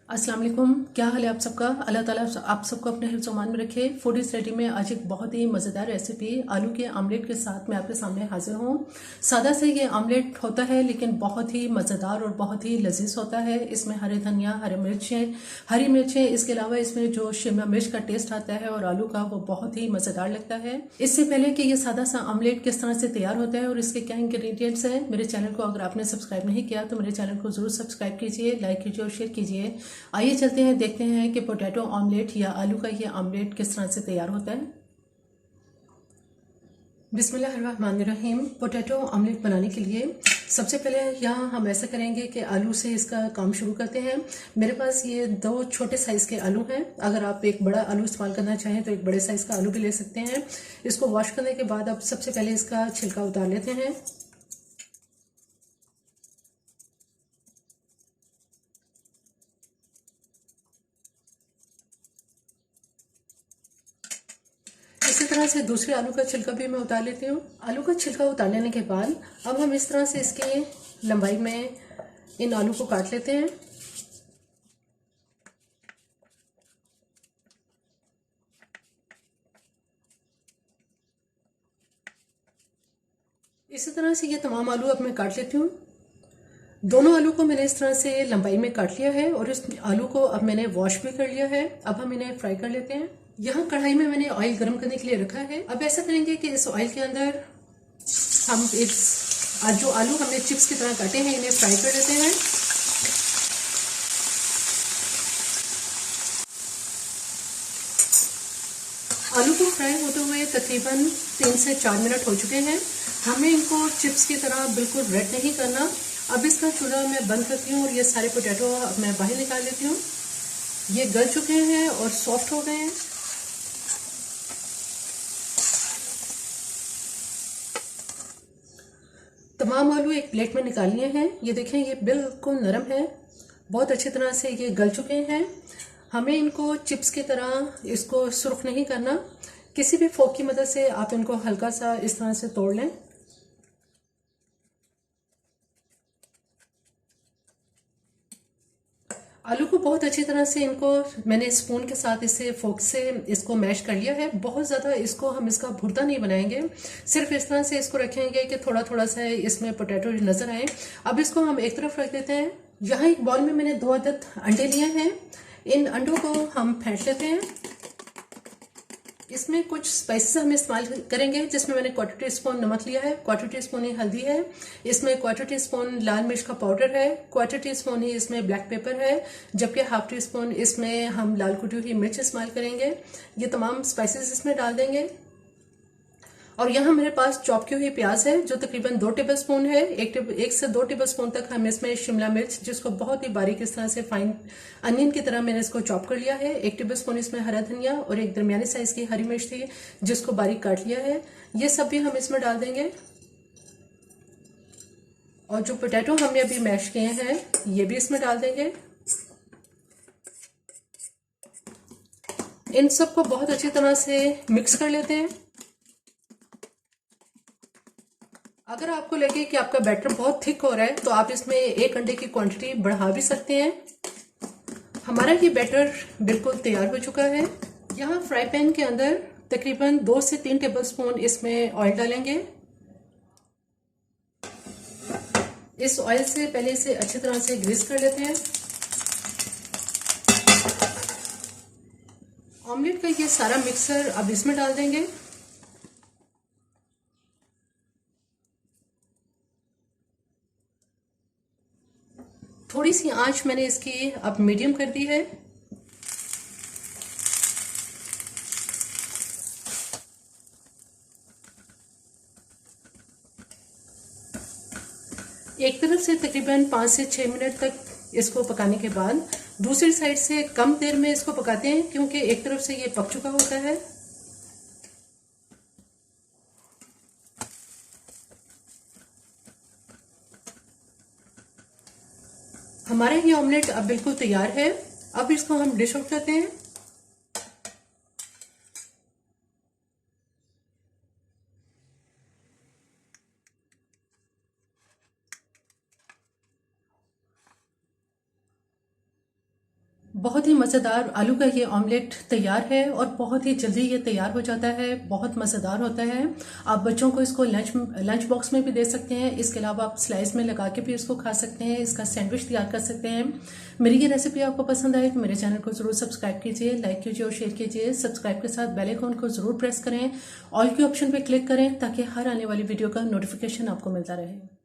अस्सलाम वालेकुम। क्या हाल है आप सबका। अल्लाह ताला आप सबको अपने हिफ्ज़ मान में रखे। फूड इज़ रेडी में आज एक बहुत ही मज़ेदार रेसिपी आलू के आमलेट के साथ मैं आपके सामने हाजिर हूँ। सादा से ये आमलेट होता है लेकिन बहुत ही मज़ेदार और बहुत ही लजीज होता है। इसमें हरे धनिया, हरी मिर्चें, इसके अलावा इसमें जो शिमला मिर्च का टेस्ट आता है और आलू का, वो बहुत ही मज़ेदार लगता है। इससे पहले कि ये सादा सा आमलेट किस तरह से तैयार होता है और इसके क्या इंग्रेडिएंट्स हैं, मेरे चैनल को अगर आपने सब्सक्राइब नहीं किया तो मेरे चैनल को ज़रूर सब्सक्राइब कीजिए, लाइक कीजिए और शेयर कीजिए। आइए चलते हैं, देखते हैं कि पोटैटो ऑमलेट या आलू का ये ऑमलेट किस तरह से तैयार होता है। बिस्मिल्लाहिर्रहमानिर्रहीम। पोटैटो ऑमलेट बनाने के लिए सबसे पहले यहाँ हम ऐसा करेंगे कि आलू से इसका काम शुरू करते हैं। मेरे पास ये 2 छोटे साइज़ के आलू हैं। अगर आप एक बड़ा आलू इस्तेमाल करना चाहें तो एक बड़े साइज़ का आलू भी ले सकते हैं। इसको वॉश करने के बाद अब सबसे पहले इसका छिलका उतार लेते हैं। इसी तरह से दूसरे आलू का छिलका भी मैं उतार लेती हूँ। आलू का छिलका उतार लेने के बाद अब हम इस तरह से इसकी लंबाई में इन आलू को काट लेते हैं। इसी तरह से ये तमाम आलू अब मैं काट लेती हूँ। दोनों आलू को मैंने इस तरह से लंबाई में काट लिया है और इस आलू को अब मैंने वॉश भी कर लिया है। अब हम इन्हें फ्राई कर लेते हैं। यहाँ कढ़ाई में मैंने ऑयल गर्म करने के लिए रखा है। अब ऐसा करेंगे कि इस ऑयल के अंदर हम इस जो आलू हमने चिप्स की तरह काटे हैं इन्हें फ्राई कर लेते हैं। आलू को फ्राई होते हुए तकरीबन 3 से 4 मिनट हो चुके हैं। हमें इनको चिप्स की तरह बिल्कुल रेड नहीं करना। अब इसका चूल्हा मैं बंद करती हूँ और ये सारे पोटैटो मैं बाहर निकाल लेती हूँ। ये गल चुके हैं और सॉफ्ट हो गए हैं। तमाम आलू एक प्लेट में निकाल लिए हैं। ये देखें, ये बिल्कुल नरम है, बहुत अच्छी तरह से ये गल चुके हैं। हमें इनको चिप्स की तरह इसको सुर्ख नहीं करना। किसी भी फोक की मदद से आप इनको हल्का सा इस तरह से तोड़ लें। आलू को बहुत अच्छी तरह से इनको मैंने स्पून के साथ इसे फोक से इसको मैश कर लिया है। बहुत ज़्यादा इसको हम इसका भुर्ता नहीं बनाएंगे, सिर्फ इस तरह से इसको रखेंगे कि थोड़ा थोड़ा सा इसमें पोटैटो नज़र आए। अब इसको हम एक तरफ रख देते हैं। यहाँ एक बॉल में मैंने 2 अदद अंडे लिए हैं। इन अंडों को हम फेंट लेते हैं। इसमें कुछ स्पाइसेस हम इस्तेमाल करेंगे, जिसमें मैंने 1/4 टीस्पून नमक लिया है, 1/4 टीस्पून ही हल्दी है, इसमें 1/4 टीस्पून लाल मिर्च का पाउडर है, 1/4 टीस्पून ही इसमें ब्लैक पेपर है, जबकि 1/2 टीस्पून इसमें हम लाल कुटी हुई मिर्च इस्तेमाल करेंगे। ये तमाम स्पाइसेस इसमें डाल देंगे। और यहाँ मेरे पास चॉप की हुई प्याज है जो तकरीबन 2 टेबलस्पून है। 1 से 2 टेबलस्पून तक हम इसमें शिमला मिर्च, जिसको बहुत ही बारीक इस तरह से फाइन अनियन की तरह मैंने इसको चॉप कर लिया है। 1 टेबलस्पून इसमें हरा धनिया और एक दरमियानी साइज की हरी मिर्च थी जिसको बारीक काट लिया है। ये सब भी हम इसमें डाल देंगे। और जो पोटैटो हमने अभी मैश किए हैं ये भी इसमें डाल देंगे। इन सबको बहुत अच्छी तरह से मिक्स कर लेते हैं। अगर आपको लगे कि आपका बैटर बहुत थिक हो रहा है तो आप इसमें 1 अंडे की क्वांटिटी बढ़ा भी सकते हैं। हमारा ये बैटर बिल्कुल तैयार हो चुका है। यहाँ फ्राई पैन के अंदर तकरीबन 2 से 3 टेबलस्पून इसमें ऑयल डालेंगे। इस ऑयल से पहले इसे अच्छी तरह से ग्रीस कर लेते हैं। ऑमलेट का ये सारा मिक्सर अब इसमें डाल देंगे। थोड़ी सी आंच मैंने इसकी अब मीडियम कर दी है। एक तरफ से तकरीबन 5 से 6 मिनट तक इसको पकाने के बाद दूसरी साइड से कम देर में इसको पकाते हैं, क्योंकि एक तरफ से ये पक चुका होता है। हमारा ये ऑमलेट अब बिल्कुल तैयार है। अब इसको हम डिश आउट करते हैं। बहुत ही मज़ेदार आलू का ये ऑमलेट तैयार है और बहुत ही जल्दी ये तैयार हो जाता है। बहुत मज़ेदार होता है। आप बच्चों को इसको लंच बॉक्स में भी दे सकते हैं। इसके अलावा आप स्लाइस में लगा के भी इसको खा सकते हैं। इसका सैंडविच तैयार कर सकते हैं। मेरी ये रेसिपी आपको पसंद आए तो मेरे चैनल को ज़रूर सब्सक्राइब कीजिए, लाइक कीजिए और शेयर कीजिए। सब्सक्राइब के साथ बेल आइकन को ज़रूर प्रेस करें, ऑल के ऑप्शन पर क्लिक करें ताकि हर आने वाली वीडियो का नोटिफिकेशन आपको मिलता रहे।